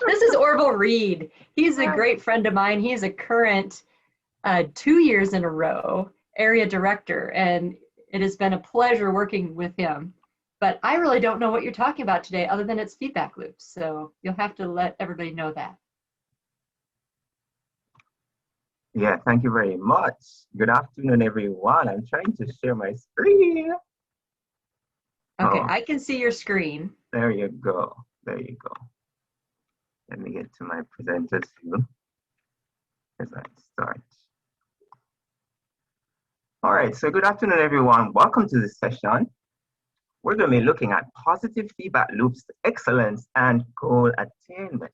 This is Orville Reed. He's a great friend of mine. He's a current 2 years in a row area director, and it has been a pleasure working with him. But I really don't know what you're talking about today other than it's feedback loops. So you'll have to let everybody know that. Yeah, thank you very much. Good afternoon, everyone. I'm trying to share my screen. Okay, I can see your screen. There you go. There you go. Let me get to my presenters view as I start. All right, so good afternoon, everyone. Welcome to this session. We're going to be looking at positive feedback loops, excellence, and goal attainment.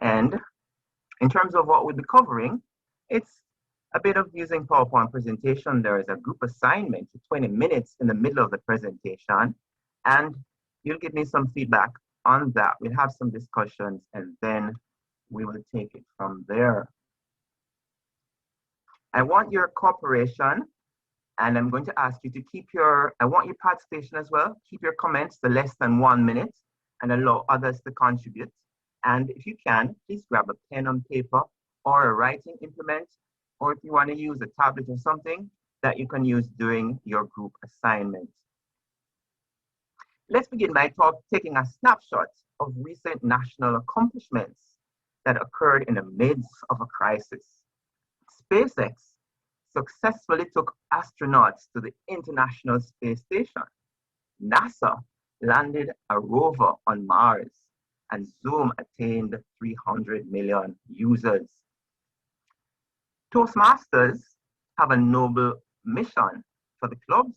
And in terms of what we'll be covering, it's a bit of using PowerPoint presentation. There is a group assignment for 20 minutes in the middle of the presentation, and you'll give me some feedback on that. We'll have some discussions, and then we will take it from there. I want your cooperation, and I'm going to ask you to keep I want your participation as well. Keep your comments to less than 1 minute and allow others to contribute. And if you can, please grab a pen and paper or a writing implement, or if you want to use a tablet or something that you can use during your group assignment. Let's begin by taking a snapshot of recent national accomplishments that occurred in the midst of a crisis. SpaceX successfully took astronauts to the International Space Station. NASA landed a rover on Mars, and Zoom attained 300 million users. Toastmasters have a noble mission for the clubs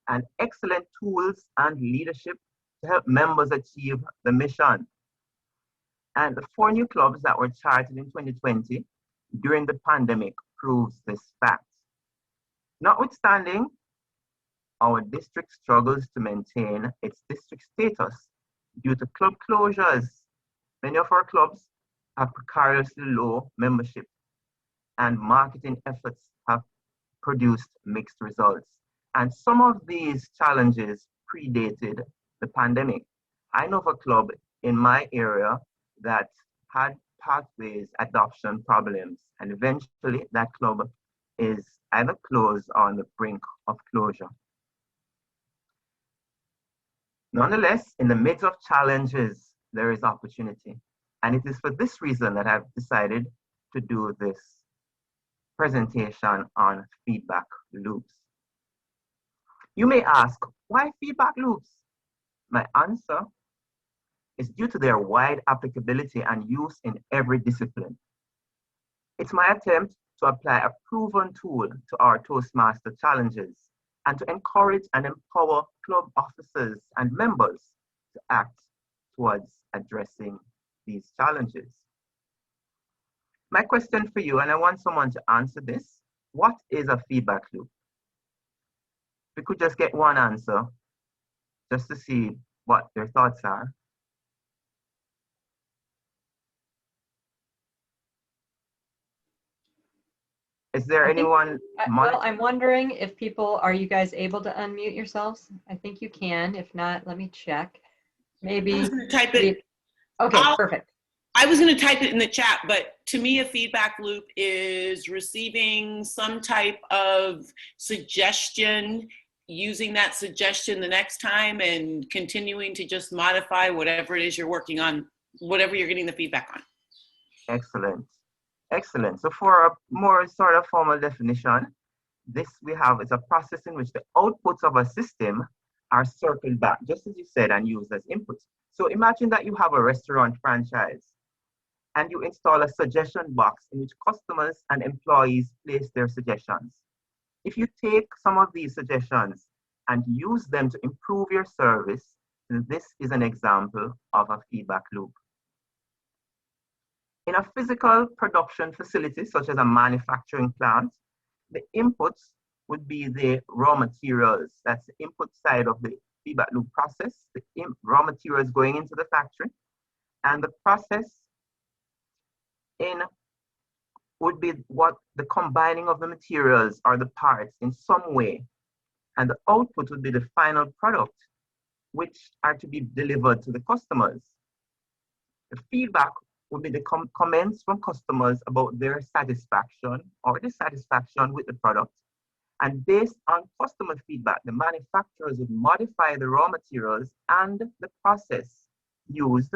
and excellent tools and leadership to help members achieve the mission. And the 4 new clubs that were charted in 2020 during the pandemic proves this fact. Notwithstanding, our district struggles to maintain its district status due to club closures. Many of our clubs have precariously low membership, and marketing efforts have produced mixed results. And some of these challenges predated the pandemic. I know of a club in my area that had pathways adoption problems, and eventually that club is either closed or on the brink of closure. Nonetheless, in the midst of challenges, there is opportunity. And it is for this reason that I've decided to do this presentation on feedback loops. You may ask, why feedback loops? My answer is due to their wide applicability and use in every discipline. It's my attempt to apply a proven tool to our Toastmaster challenges and to encourage and empower club officers and members to act towards addressing these challenges. My question for you, and I want someone to answer this, what is a feedback loop? We could just get one answer just to see what their thoughts are. Is there anyone? Well, I'm wondering if are you guys able to unmute yourselves? I think you can. If not, let me check. Maybe. I was going to type it. Okay, perfect. I was going to type it in the chat, but to me, a feedback loop is receiving some type of suggestion, using that suggestion the next time, and continuing to just modify whatever it is you're working on, whatever you're getting the feedback on. Excellent. Excellent. So for a more sort of formal definition, this we have is a process in which the outputs of a system are circled back, just as you said, and used as inputs. So imagine that you have a restaurant franchise and you install a suggestion box in which customers and employees place their suggestions. If you take some of these suggestions and use them to improve your service, then this is an example of a feedback loop. In a physical production facility, such as a manufacturing plant, the inputs would be the raw materials. That's the input side of the feedback loop process, the raw materials going into the factory. And the process would be what the combining of the materials or the parts in some way. And the output would be the final product, which are to be delivered to the customers. The feedback would be the comments from customers about their satisfaction or dissatisfaction with the product. And based on customer feedback, the manufacturers would modify the raw materials and the process used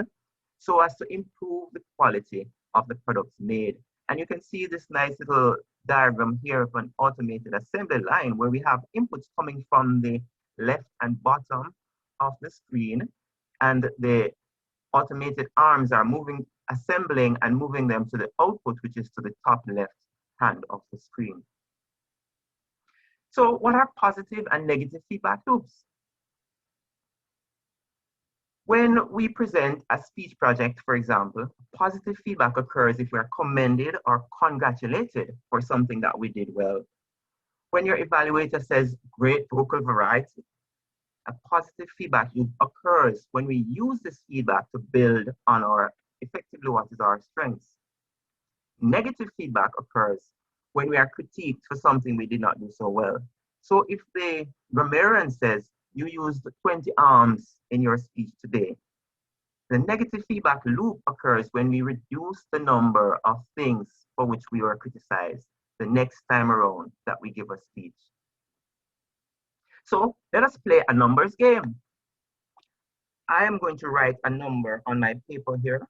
so as to improve the quality of the products made. And you can see this nice little diagram here of an automated assembly line where we have inputs coming from the left and bottom of the screen, and the automated arms are moving, assembling and moving them to the output, which is to the top left hand of the screen. So what are positive and negative feedback loops? When we present a speech project, for example, positive feedback occurs if we are commended or congratulated for something that we did well. When your evaluator says great vocal variety, a positive feedback loop occurs when we use this feedback to build on our effectively what is our strengths. Negative feedback occurs when we are critiqued for something we did not do so well. So if the grammarian says you used 20 arms in your speech today, the negative feedback loop occurs when we reduce the number of things for which we were criticized the next time around that we give a speech. So let us play a numbers game. I am going to write a number on my paper here.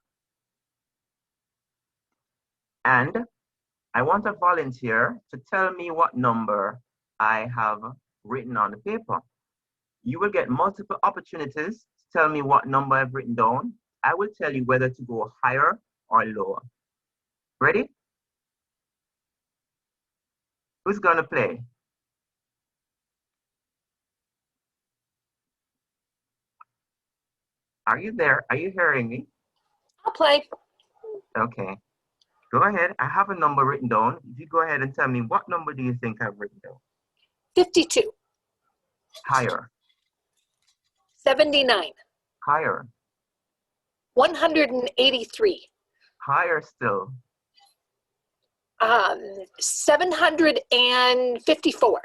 And I want a volunteer to tell me what number I have written on the paper. You will get multiple opportunities to tell me what number I've written down. I will tell you whether to go higher or lower. Ready? Who's gonna play? Are you there? Are you hearing me? I'll play. Okay. Go ahead. I have a number written down. If you go ahead and tell me what number do you think I've written down? 52. Higher. 79. Higher. 183. Higher still. 754.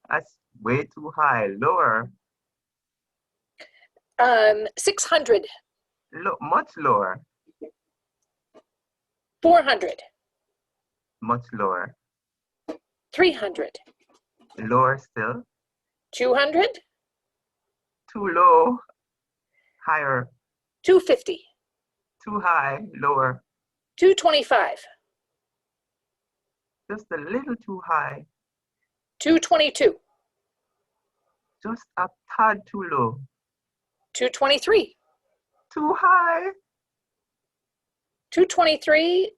That's way too high. Lower. 600. Much lower. 400. Much lower. 300. Lower still. 200. Too low. Higher. 250. Too high. Lower. 225. Just a little too high. 222. Just a tad too low. 223. Too high. 223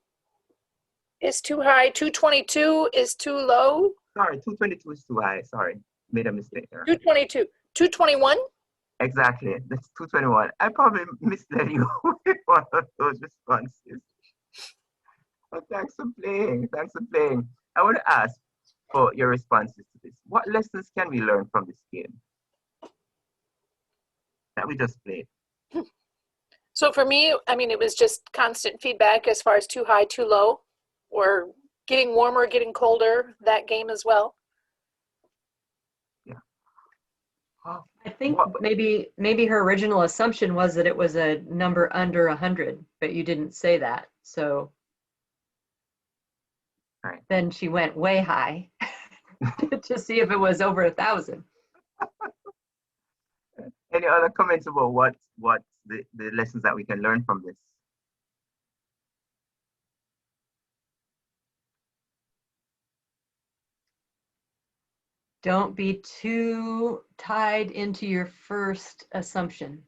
is too high. 222 is too low. Sorry, 222 is too high. Sorry, made a mistake there. 222. 221. Exactly, that's 221. I probably misled you with one of those responses. But thanks for playing. Thanks for playing. I want to ask for your responses to this. What lessons can we learn from this game that we just played? So for me, I mean, it was just constant feedback as far as too high, too low, or getting warmer, getting colder, that game as well. Yeah. Oh, I think maybe her original assumption was that it was a number under 100, but you didn't say that. So right. Then she went way high to see if it was over 1,000. Any other comments about what the lessons that we can learn from this? Don't be too tied into your first assumption.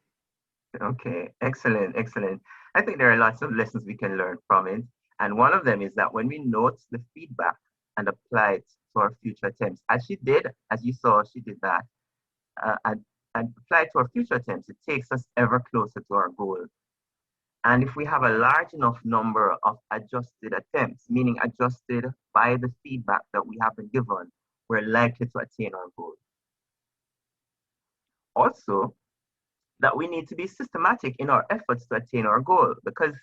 Okay, excellent, excellent. I think there are lots of lessons we can learn from it. And one of them is that when we note the feedback and apply it to our future attempts, as she did, as you saw, she did that, and apply it to our future attempts, it takes us ever closer to our goal. And if we have a large enough number of adjusted attempts, meaning adjusted by the feedback that we have been given, we're likely to attain our goal. Also, that we need to be systematic in our efforts to attain our goal, because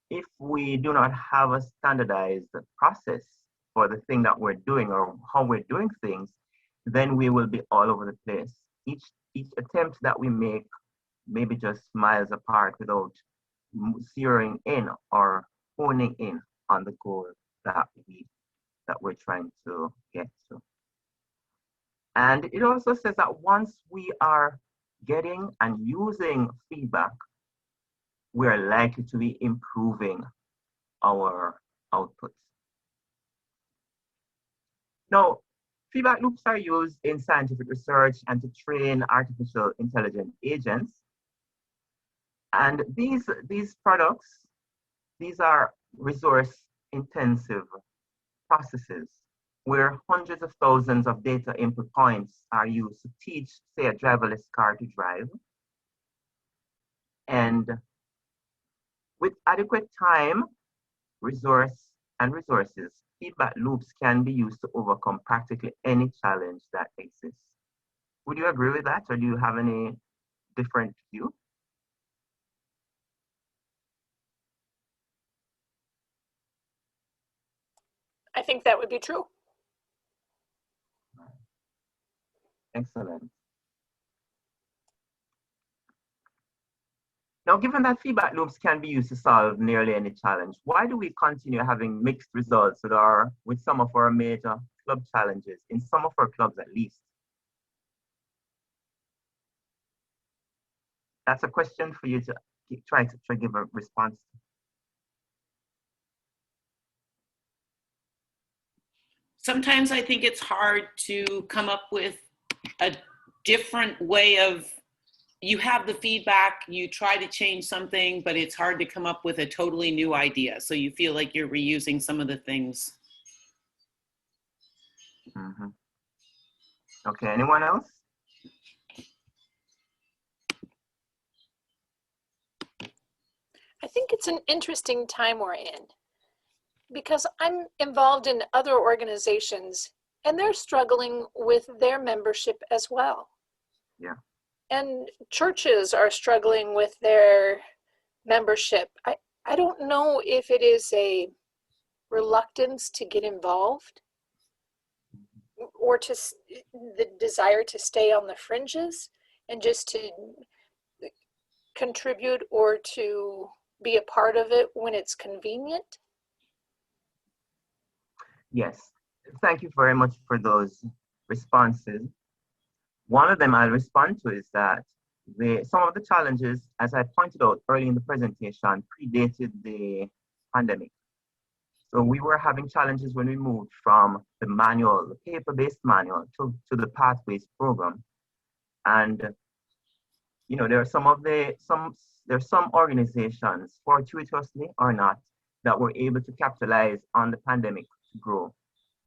if we do not have a standardized process for the thing that we're doing or how we're doing things, then we will be all over the place. Each attempt that we make maybe just miles apart without zeroing in or honing in on the goal that we're trying to get to. And it also says that once we are getting and using feedback, we are likely to be improving our output. Now, feedback loops are used in scientific research and to train artificial intelligence agents. And these products, these are resource-intensive processes where hundreds of thousands of data input points are used to teach, say, a driverless car to drive. And with adequate time, resources, feedback loops can be used to overcome practically any challenge that exists. Would you agree with that, or do you have any different view? I think that would be true. Excellent. Now, given that feedback loops can be used to solve nearly any challenge, why do we continue having mixed results with some of our major club challenges, in some of our clubs at least? That's a question for you to try to give a response to. Sometimes I think it's hard to come up with a different way of, you have the feedback, you try to change something, but it's hard to come up with a totally new idea. So you feel like you're reusing some of the things. Mm-hmm. Okay, anyone else? I think it's an interesting time we're in because I'm involved in other organizations and they're struggling with their membership as well. Yeah. And churches are struggling with their membership. I don't know if it is a reluctance to get involved or to the desire to stay on the fringes and just to contribute or to be a part of it when it's convenient. Yes, thank you very much for those responses. One of them I'll respond to is that some of the challenges, as I pointed out early in the presentation, predated the pandemic. So we were having challenges when we moved from the paper-based manual to the Pathways program. And there are some organizations, fortuitously or not, that were able to capitalize on the pandemic to grow.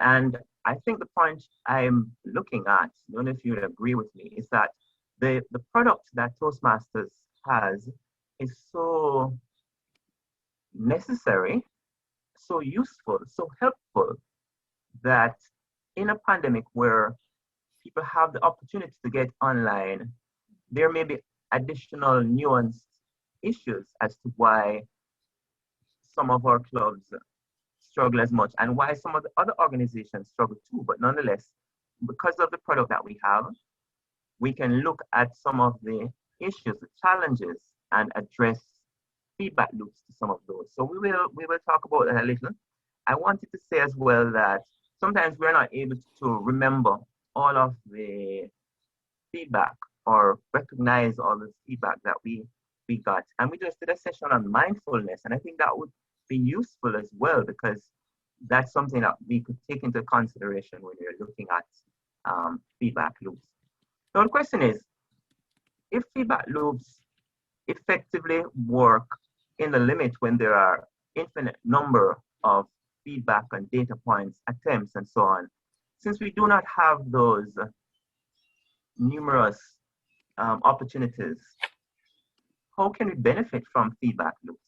And I think the point I'm looking at, I don't know if you would agree with me, is that the product that Toastmasters has is so necessary, so useful, so helpful, that in a pandemic where people have the opportunity to get online, there may be additional nuanced issues as to why some of our clubs struggle as much and why some of the other organizations struggle too. But nonetheless, because of the product that we have, we can look at some of the issues, the challenges, and address feedback loops to some of those. So we will talk about that a little. I wanted to say as well that sometimes we're not able to remember all of the feedback or recognize all the feedback that we got. And we just did a session on mindfulness, and I think that would be useful as well, because that's something that we could take into consideration when we're looking at feedback loops. Now the question is, if feedback loops effectively work in the limit when there are infinite number of feedback and data points, attempts, and so on, since we do not have those numerous opportunities, how can we benefit from feedback loops?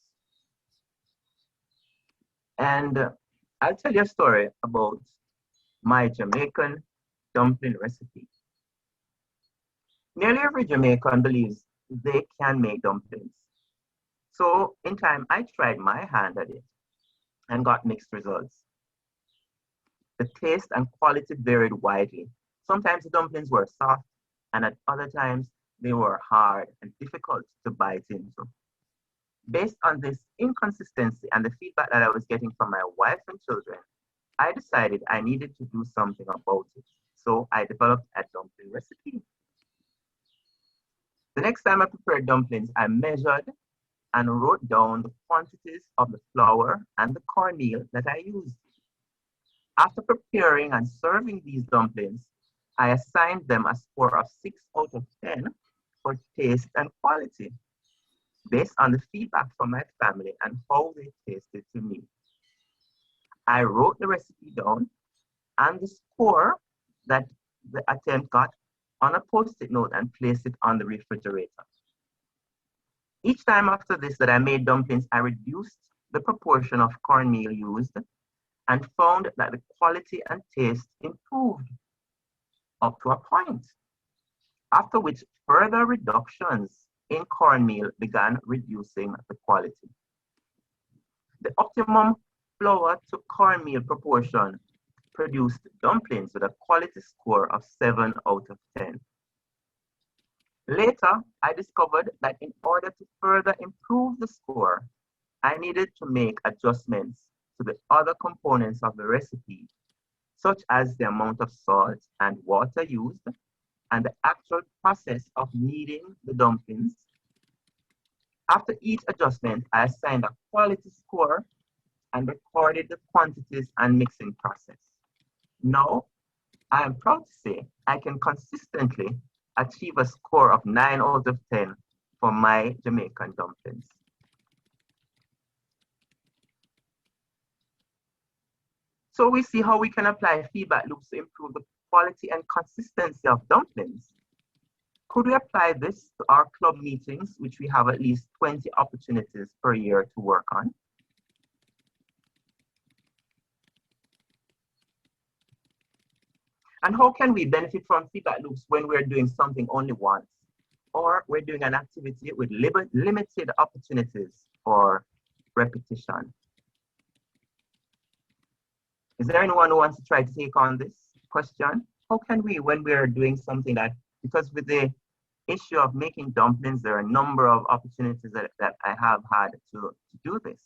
And I'll tell you a story about my Jamaican dumpling recipe. Nearly every Jamaican believes they can make dumplings. So in time, I tried my hand at it and got mixed results. The taste and quality varied widely. Sometimes the dumplings were soft, and at other times they were hard and difficult to bite into. Based on this inconsistency and the feedback that I was getting from my wife and children, I decided I needed to do something about it. So I developed a dumpling recipe. The next time I prepared dumplings, I measured and wrote down the quantities of the flour and the cornmeal that I used. After preparing and serving these dumplings, I assigned them a score of 6 out of 10 for taste and quality, based on the feedback from my family and how they tasted to me. I wrote the recipe down and the score that the attempt got on a post-it note and placed it on the refrigerator. Each time after this that I made dumplings, I reduced the proportion of cornmeal used and found that the quality and taste improved up to a point, after which further reductions in cornmeal began reducing the quality. The optimum flour to cornmeal proportion produced dumplings with a quality score of 7 out of 10. Later, I discovered that in order to further improve the score, I needed to make adjustments to the other components of the recipe, such as the amount of salt and water used and the actual process of kneading the dumplings. After each adjustment, I assigned a quality score and recorded the quantities and mixing process. Now, I am proud to say I can consistently achieve a score of 9 out of 10 for my Jamaican dumplings. So we see how we can apply feedback loops to improve the quality and consistency of dumplings. Could we apply this to our club meetings, which we have at least 20 opportunities per year to work on? And how can we benefit from feedback loops when we're doing something only once, or we're doing an activity with limited opportunities for repetition? Is there anyone who wants to try to take on this question? How can we, when we're doing something that, because with the issue of making dumplings, there are a number of opportunities that I have had to do this.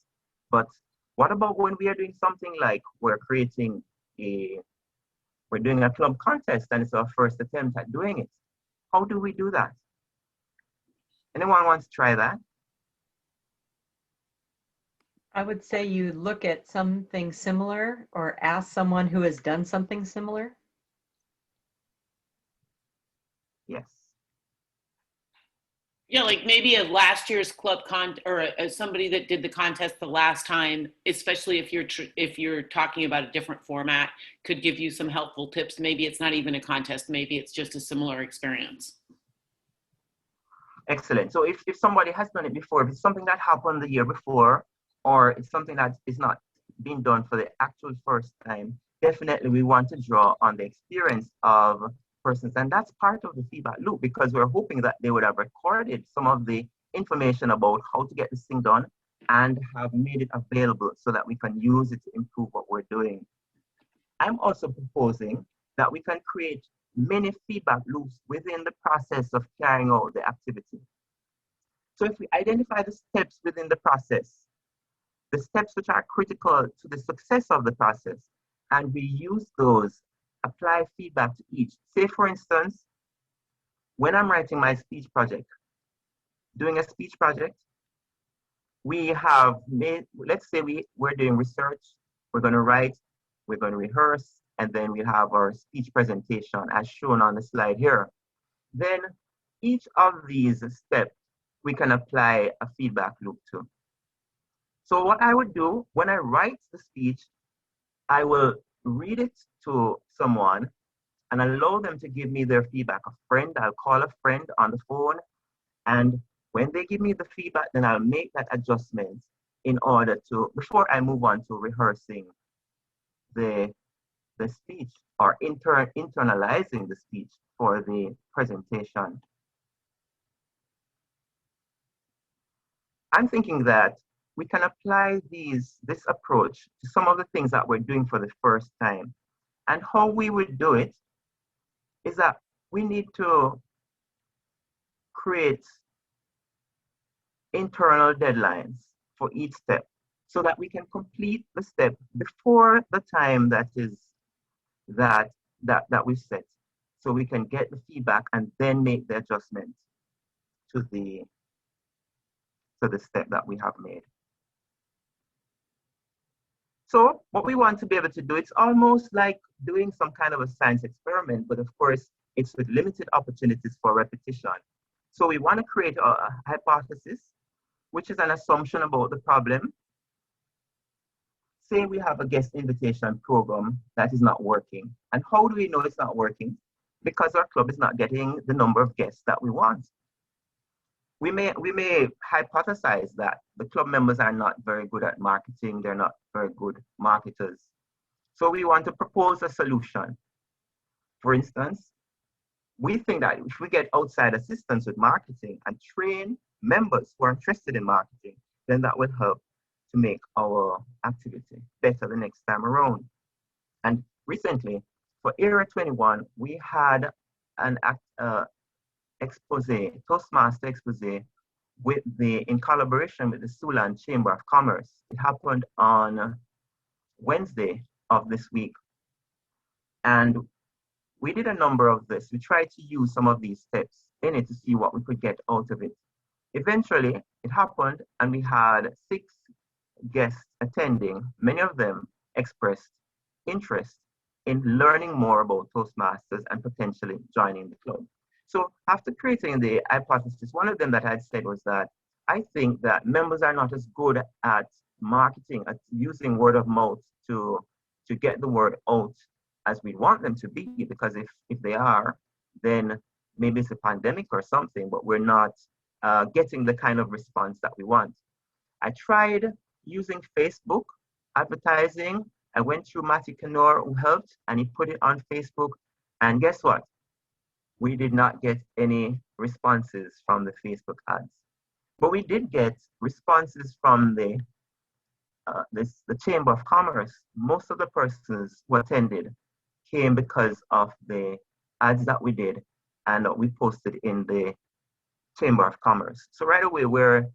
But what about when we are doing something like we're doing a club contest and it's our first attempt at doing it? How do we do that? Anyone wants to try that? I would say you look at something similar or ask someone who has done something similar. Yeah, like maybe a last year's club or somebody that did the contest the last time, especially if you're talking about a different format, could give you some helpful tips. Maybe it's not even a contest, maybe it's just a similar experience. Excellent. So if somebody has done it before, if it's something that happened the year before, or it's something that is not being done for the actual first time, definitely we want to draw on the experience of persons. And that's part of the feedback loop, because we're hoping that they would have recorded some of the information about how to get this thing done and have made it available so that we can use it to improve what we're doing. I'm also proposing that we can create many feedback loops within the process of carrying out the activity. So if we identify the steps within the process, the steps which are critical to the success of the process, and we use those, apply feedback to each. Say, for instance, when I'm writing my speech project, doing a speech project, we have made, let's say we're doing research, we're going to write, we're going to rehearse, and then we have our speech presentation as shown on the slide here. Then each of these steps, we can apply a feedback loop to. So what I would do when I write the speech, I will read it to someone and allow them to give me their feedback. A friend, I'll call a friend on the phone, and when they give me the feedback, then I'll make that adjustment in order to, before I move on to rehearsing the speech or internalizing the speech for the presentation. I'm thinking that we can apply this approach to some of the things that we're doing for the first time. And how we would do it is that we need to create internal deadlines for each step so that we can complete the step before the time that we set. So we can get the feedback and then make the adjustments to the step that we have made. So what we want to be able to do, it's almost like doing some kind of a science experiment, but of course, it's with limited opportunities for repetition. So we want to create a hypothesis, which is an assumption about the problem. Say we have a guest invitation program that is not working. And how do we know it's not working? Because our club is not getting the number of guests that we want. We may hypothesize that the club members are not very good at marketing. They're not very good marketers. So we want to propose a solution. For instance, we think that if we get outside assistance with marketing and train members who are interested in marketing, then that will help to make our activity better the next time around. And recently, for Area 21, we had an expose, Toastmaster expose, in collaboration with the Siouxland Chamber of Commerce. It happened on Wednesday of this week. And we did a number of this. We tried to use some of these steps in it to see what we could get out of it. Eventually, it happened, and we had 6 guests attending. Many of them expressed interest in learning more about Toastmasters and potentially joining the club. So after creating the hypothesis, one of them that I said was that I think that members are not as good at marketing, at using word of mouth to get the word out as we want them to be, because if they are, then maybe it's a pandemic or something, but we're not getting the kind of response that we want. I tried using Facebook advertising. I went through Matty Canor, who helped, and he put it on Facebook. And guess what? We did not get any responses from the Facebook ads. But we did get responses from the Chamber of Commerce. Most of the persons who attended came because of the ads that we did and we posted in the Chamber of Commerce. So right away, we're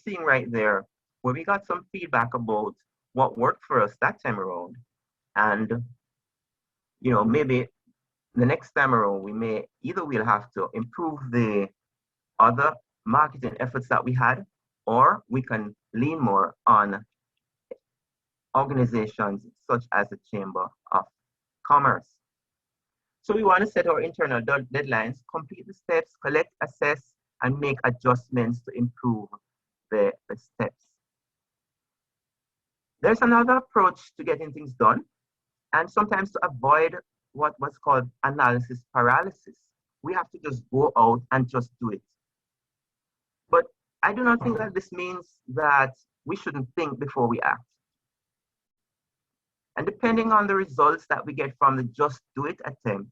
seeing right there where we got some feedback about what worked for us that time around. And, you know, maybe the next time around, we'll have to improve the other marketing efforts that we had, or we can lean more on organizations such as the Chamber of Commerce. So we want to set our internal deadlines, complete the steps, collect, assess, and make adjustments to improve the steps. There's another approach to getting things done, and sometimes to avoid what's called analysis paralysis. We have to just go out and just do it. But I do not think that this means that we shouldn't think before we act. And depending on the results that we get from the just do it attempt,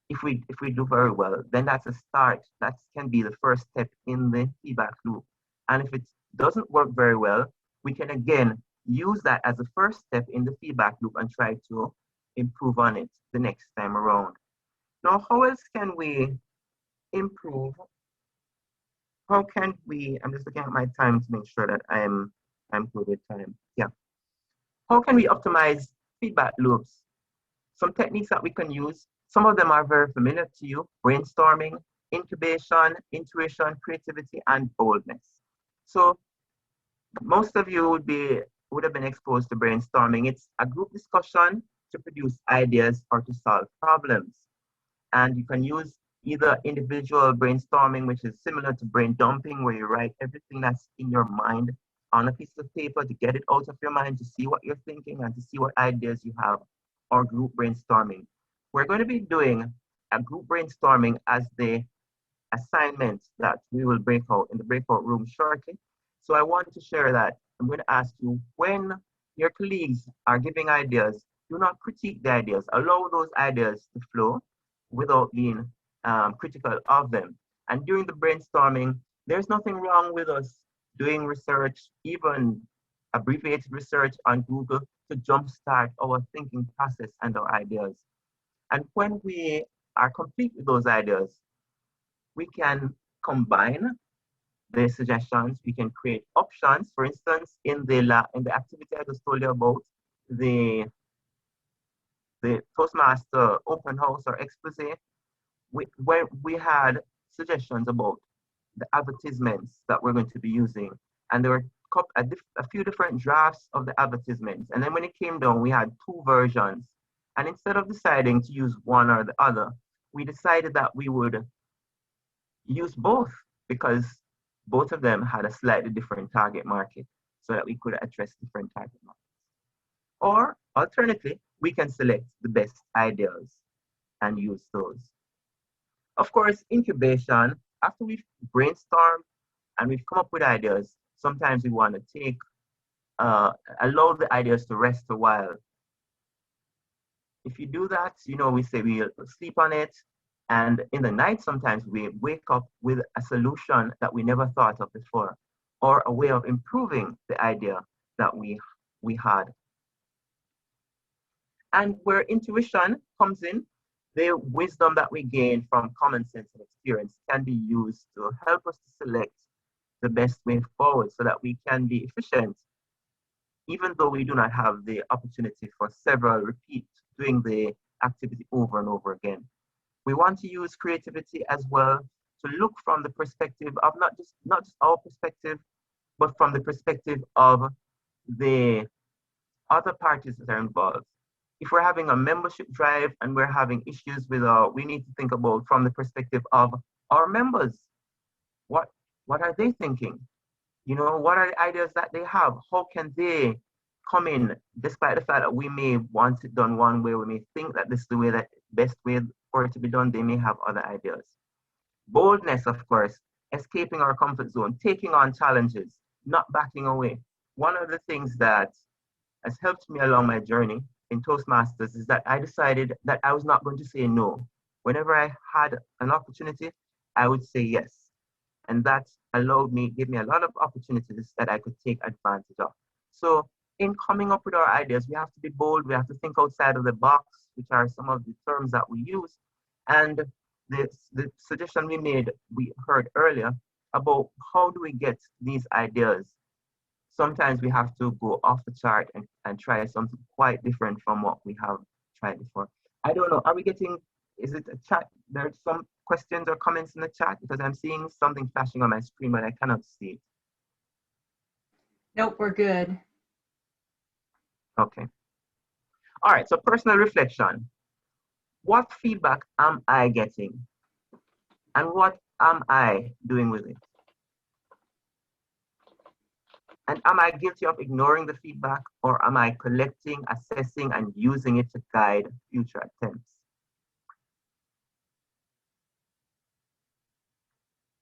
if we do very well, then that's a start. That can be the first step in the feedback loop. And if it doesn't work very well, we can again use that as a first step in the feedback loop and try to improve on it the next time around. Now, how else can we improve? How can we, I'm just looking at my time to make sure that I'm good with time. Yeah. How can we optimize feedback loops? Some techniques that we can use, some of them are very familiar to you: brainstorming, incubation, intuition, creativity, and boldness. So most of you would have been exposed to brainstorming. It's a group discussion to produce ideas or to solve problems. And you can use either individual brainstorming, which is similar to brain dumping, where you write everything that's in your mind on a piece of paper to get it out of your mind, to see what you're thinking and to see what ideas you have, or group brainstorming. We're going to be doing a group brainstorming as the assignment that we will break out in the breakout room shortly. So I want to share that. I'm going to ask you, when your colleagues are giving ideas, do not critique the ideas. Allow those ideas to flow without being critical of them. And during the brainstorming, there's nothing wrong with us doing research, even abbreviated research on Google, to jumpstart our thinking process and our ideas. And when we are complete with those ideas, we can combine the suggestions. We can create options. For instance, in the activity I just told you about, the Toastmaster open house or expose, where we had suggestions about the advertisements that we're going to be using, and there were a few different drafts of the advertisements. And then when it came down, we had 2 versions. And instead of deciding to use one or the other, we decided that we would use both, because both of them had a slightly different target market, so that we could address different target markets. Or alternatively, we can select the best ideas and use those. Of course, incubation, after we've brainstormed and we've come up with ideas, sometimes we want to allow the ideas to rest a while. If you do that, we say we'll sleep on it, and in the night, sometimes we wake up with a solution that we never thought of before, or a way of improving the idea that we had. And where intuition comes in, the wisdom that we gain from common sense and experience can be used to help us to select the best way forward so that we can be efficient, even though we do not have the opportunity for several repeats doing the activity over and over again. We want to use creativity as well to look from the perspective of not just our perspective, but from the perspective of the other parties that are involved. If we're having a membership drive and we're having issues with we need to think about from the perspective of our members. What are they thinking? What are the ideas that they have? How can they come in, despite the fact that we may want it done one way, we may think that this is the best way for it to be done, they may have other ideas. Boldness, of course, escaping our comfort zone, taking on challenges, not backing away. One of the things that has helped me along my journey in Toastmasters is that I decided that I was not going to say no. Whenever I had an opportunity, I would say yes. And that gave me a lot of opportunities that I could take advantage of. So in coming up with our ideas, we have to be bold, we have to think outside of the box, which are some of the terms that we use. And the suggestion we heard earlier about how do we get these ideas. Sometimes we have to go off the chart and try something quite different from what we have tried before. I don't know, is it a chat? There's some questions or comments in the chat, because I'm seeing something flashing on my screen, but I cannot see it. Nope, we're good. Okay. All right, so personal reflection. What feedback am I getting? And what am I doing with it? And am I guilty of ignoring the feedback, or am I collecting, assessing, and using it to guide future attempts?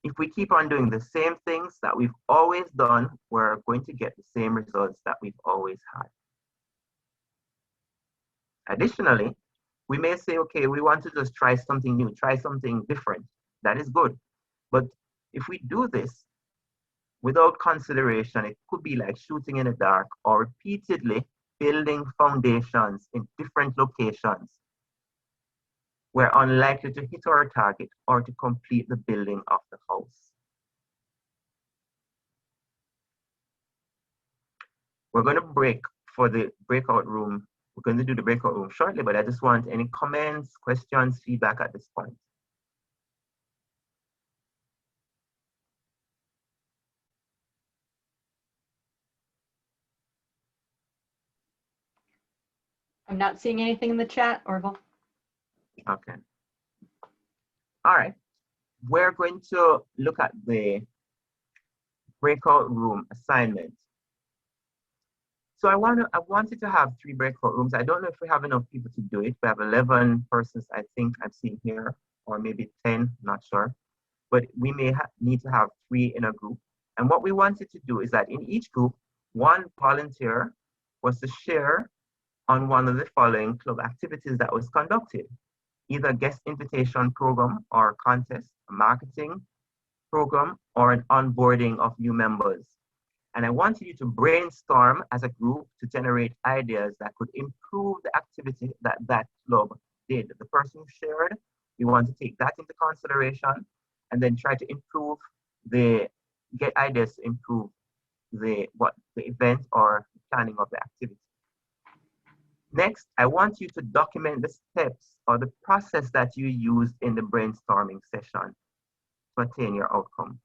If we keep on doing the same things that we've always done, we're going to get the same results that we've always had. Additionally, we may say, okay, we want to just try something new, try something different. That is good. But if we do this without consideration, it could be like shooting in the dark, or repeatedly building foundations in different locations. We're unlikely to hit our target or to complete the building of the house. We're going to break for the breakout room. We're going to do the breakout room shortly, but I just want any comments, questions, feedback at this point. I'm not seeing anything in the chat, Orville. Okay. All right. We're going to look at the breakout room assignment. So I wanted to have 3 breakout rooms. I don't know if we have enough people to do it. We have 11 persons, I think I'm seeing here, or maybe 10, not sure. But we may need to have 3 in a group. And what we wanted to do is that in each group, one volunteer was to share on one of the following club activities that was conducted: either guest invitation program or contest, a marketing program, or an onboarding of new members. And I wanted you to brainstorm as a group to generate ideas that could improve the activity that that club did. The person who shared, we want to take that into consideration and then try to improve the get ideas to improve the event or planning of the activity. Next, I want you to document the steps or the process that you used in the brainstorming session to attain your outcome.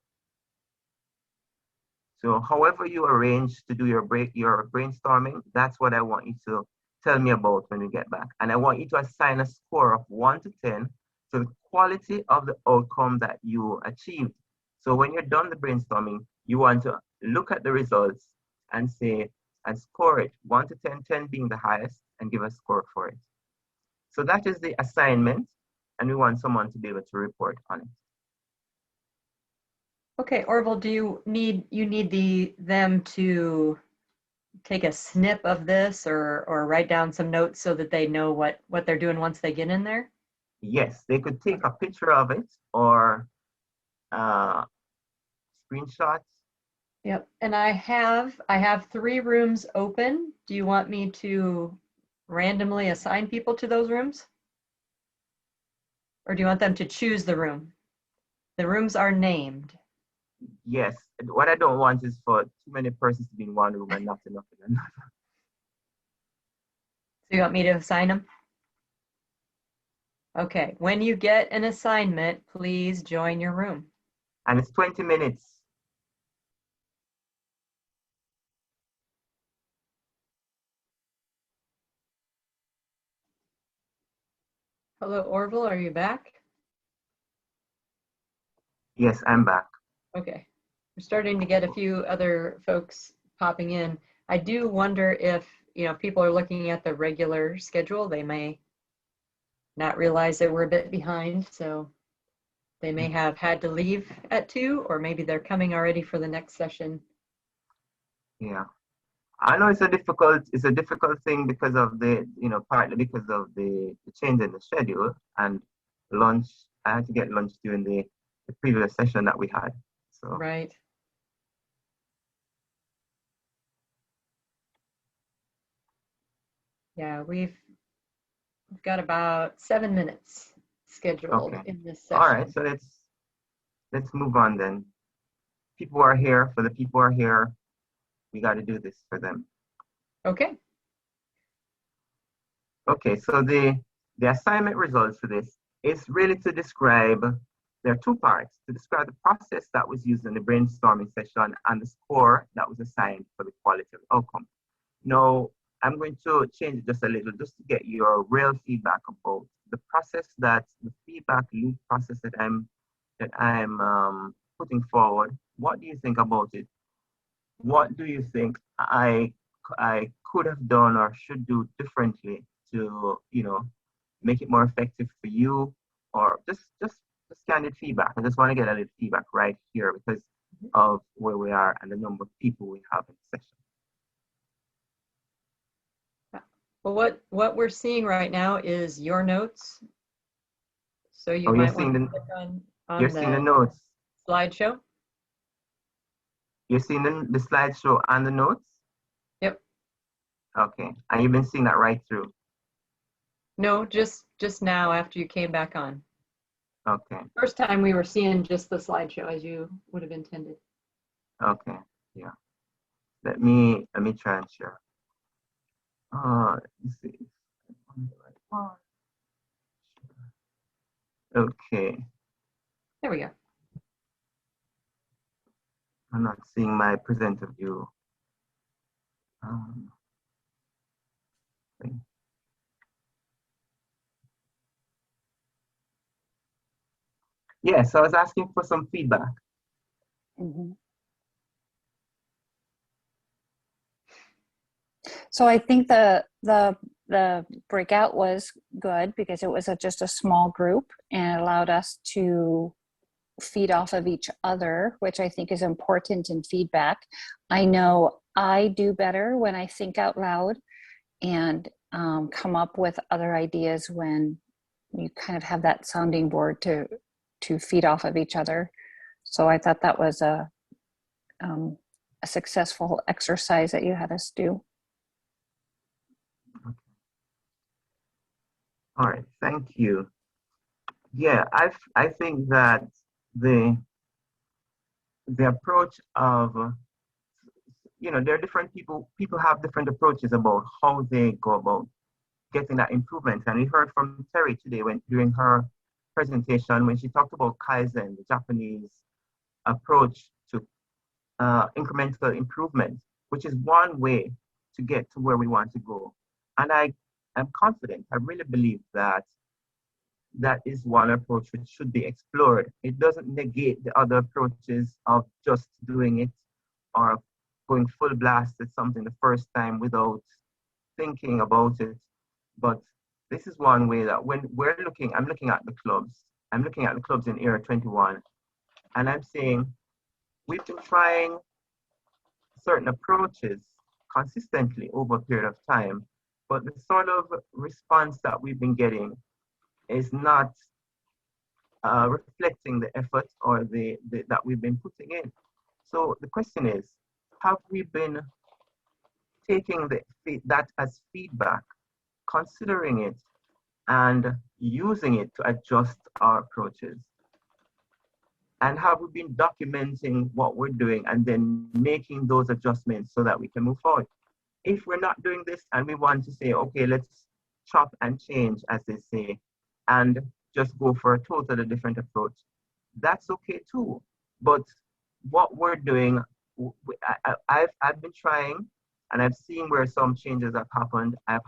So however you arrange to do your brainstorming, that's what I want you to tell me about when we get back. And I want you to assign a score of 1 to 10 to the quality of the outcome that you achieved. So when you're done the brainstorming, you want to look at the results and say, and score it 1 to 10, 10 being the highest, and give a score for it. So that is the assignment, and we want someone to be able to report on it. Okay, Orville, do you need them to take a snip of this or write down some notes so that they know what they're doing once they get in there? Yes, they could take a picture of it or screenshots. Yep, and I have 3 rooms open. Do you want me to randomly assign people to those rooms? Or do you want them to choose the room? The rooms are named. Yes, what I don't want is for too many persons to be in one room and not enough in another. So you want me to assign them? Okay, when you get an assignment, please join your room. And it's 20 minutes. Hello, Orville, are you back? Yes, I'm back. Okay, we're starting to get a few other folks popping in. I do wonder if, people are looking at the regular schedule, they may not realize that we're a bit behind, so they may have had to leave at 2, or maybe they're coming already for the next session. Yeah, I know it's a difficult thing because of the, partly because of the change in the schedule and lunch. I had to get lunch during the previous session that we had. So Right. Yeah, we've got about 7 minutes scheduled okay. in this session. All right, so let's move on then. People are here. For the people who are here, we got to do this for them. Okay. Okay, so the assignment results for this is really to describe, there are 2 parts, to describe the process that was used in the brainstorming session and the score that was assigned for the quality of the outcome. Now, I'm going to change it just a little, just to get your real feedback about the process, the feedback loop process that I'm putting forward. What do you think about it? What do you think I could have done or should do differently to, make it more effective for you? Or just candid feedback. I just want to get a little feedback right here because of where we are and the number of people we have in the session. Well, what we're seeing right now is your notes. So you might want to click on you're seeing the notes. Slideshow. You're seeing the slideshow and the notes? Yep. Okay, and you've been seeing that right through? No, just now after you came back on. Okay. First time we were seeing just the slideshow as you would have intended. Okay, yeah. Let me try and share. Let's see. Okay. There we go. I'm not seeing my presenter view. Yeah, so I was asking for some feedback. Mm-hmm. So I think the breakout was good because it was just a small group and it allowed us to feed off of each other, which I think is important in feedback. I know I do better when I think out loud and come up with other ideas when you kind of have that sounding board to feed off of each other. So I thought that was a successful exercise that you had us do. All right, thank you. Yeah, I think that the approach of, there are different people have different approaches about how they go about getting that improvement. And we heard from Terry today during her presentation when she talked about Kaizen, the Japanese approach to incremental improvement, which is one way to get to where we want to go. And I am confident, I really believe that that is one approach which should be explored. It doesn't negate the other approaches of just doing it or going full blast at something the first time without thinking about it. But this is one way that when I'm looking at the clubs. I'm looking at the clubs in Era 21, and I'm saying we've been trying certain approaches consistently over a period of time, but the sort of response that we've been getting is not reflecting the effort or that we've been putting in. So the question is, have we been taking that as feedback, considering it, and using it to adjust our approaches? And have we been documenting what we're doing and then making those adjustments so that we can move forward? If we're not doing this and we want to say, okay, let's chop and change, as they say, and just go for a totally different approach, that's okay too. But what we're doing, I've been trying, and I've seen where some changes have happened. I've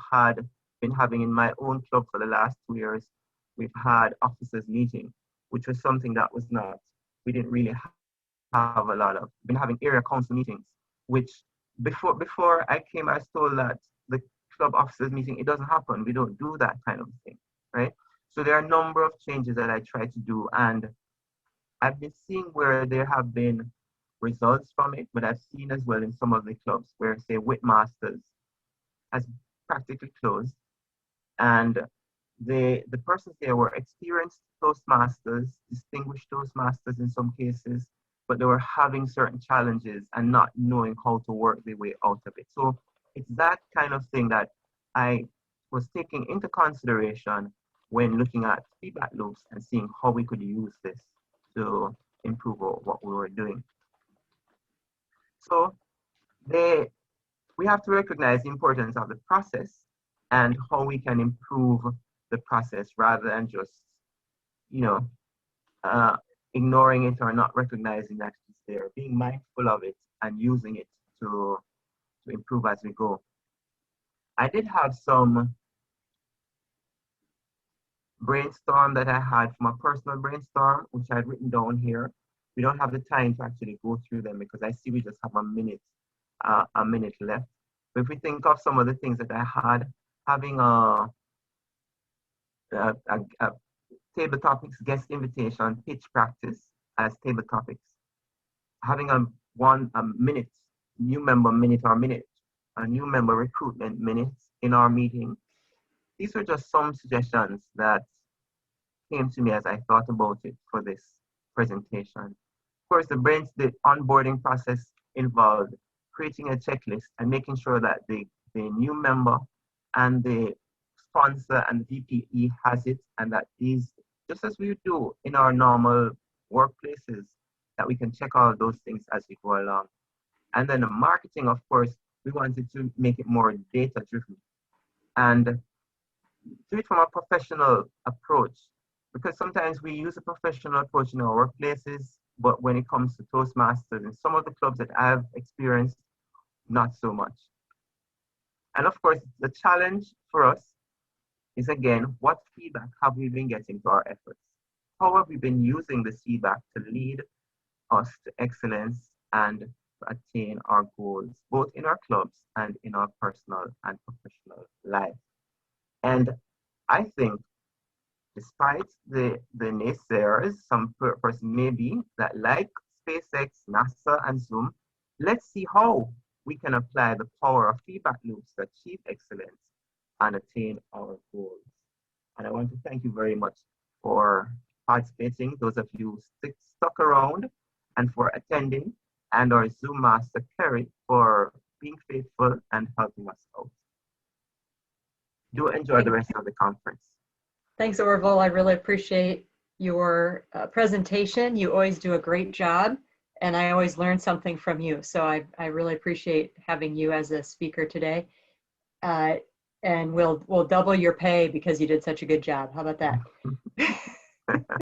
been having in my own club for the last 2 years, we've had officers meeting, which was something that we didn't really have a lot of. We've been having area council meetings, which before I came, I was told that the club officers meeting, it doesn't happen. We don't do that kind of thing, right? So there are a number of changes that I try to do, and I've been seeing where there have been results from it, but I've seen as well in some of the clubs where, say, Whitmasters has practically closed, and the persons there were experienced Toastmasters, distinguished Toastmasters in some cases, but they were having certain challenges and not knowing how to work their way out of it. So it's that kind of thing that I was taking into consideration when looking at feedback loops and seeing how we could use this to improve what we were doing. So we have to recognize the importance of the process and how we can improve the process rather than just, ignoring it or not recognizing that it's there, being mindful of it and using it to improve as we go. I did have some brainstorm that I had from a personal brainstorm, which I'd written down here. We don't have the time to actually go through them because I see we just have a minute left. But if we think of some of the things that I had, having a table topics guest invitation pitch practice as table topics, having a minute new member minute or minute, a new member recruitment minutes in our meeting. These are just some suggestions that came to me as I thought about it for this presentation. Of course, the onboarding process involved creating a checklist and making sure that the new member and the sponsor and the VPE has it, and that these, just as we do in our normal workplaces, that we can check all those things as we go along. And then the marketing, of course, we wanted to make it more data-driven and do it from a professional approach, because sometimes we use a professional approach in our workplaces, but when it comes to Toastmasters, in some of the clubs that I've experienced, not so much. And of course, the challenge for us is, again, what feedback have we been getting to our efforts? How have we been using this feedback to lead us to excellence and to attain our goals, both in our clubs and in our personal and professional life? And I think, despite the naysayers, some person may be that, like SpaceX, NASA, and Zoom, let's see how we can apply the power of feedback loops to achieve excellence and attain our goals. And I want to thank you very much for participating, those of you who stuck around, and for attending, and our Zoom Master, Kerry, for being faithful and helping us out. Do enjoy the rest of the conference. Thanks, Orville. I really appreciate your presentation. You always do a great job. and I always learn something from you. So I really appreciate having you as a speaker today. And we'll double your pay because you did such a good job. How about that?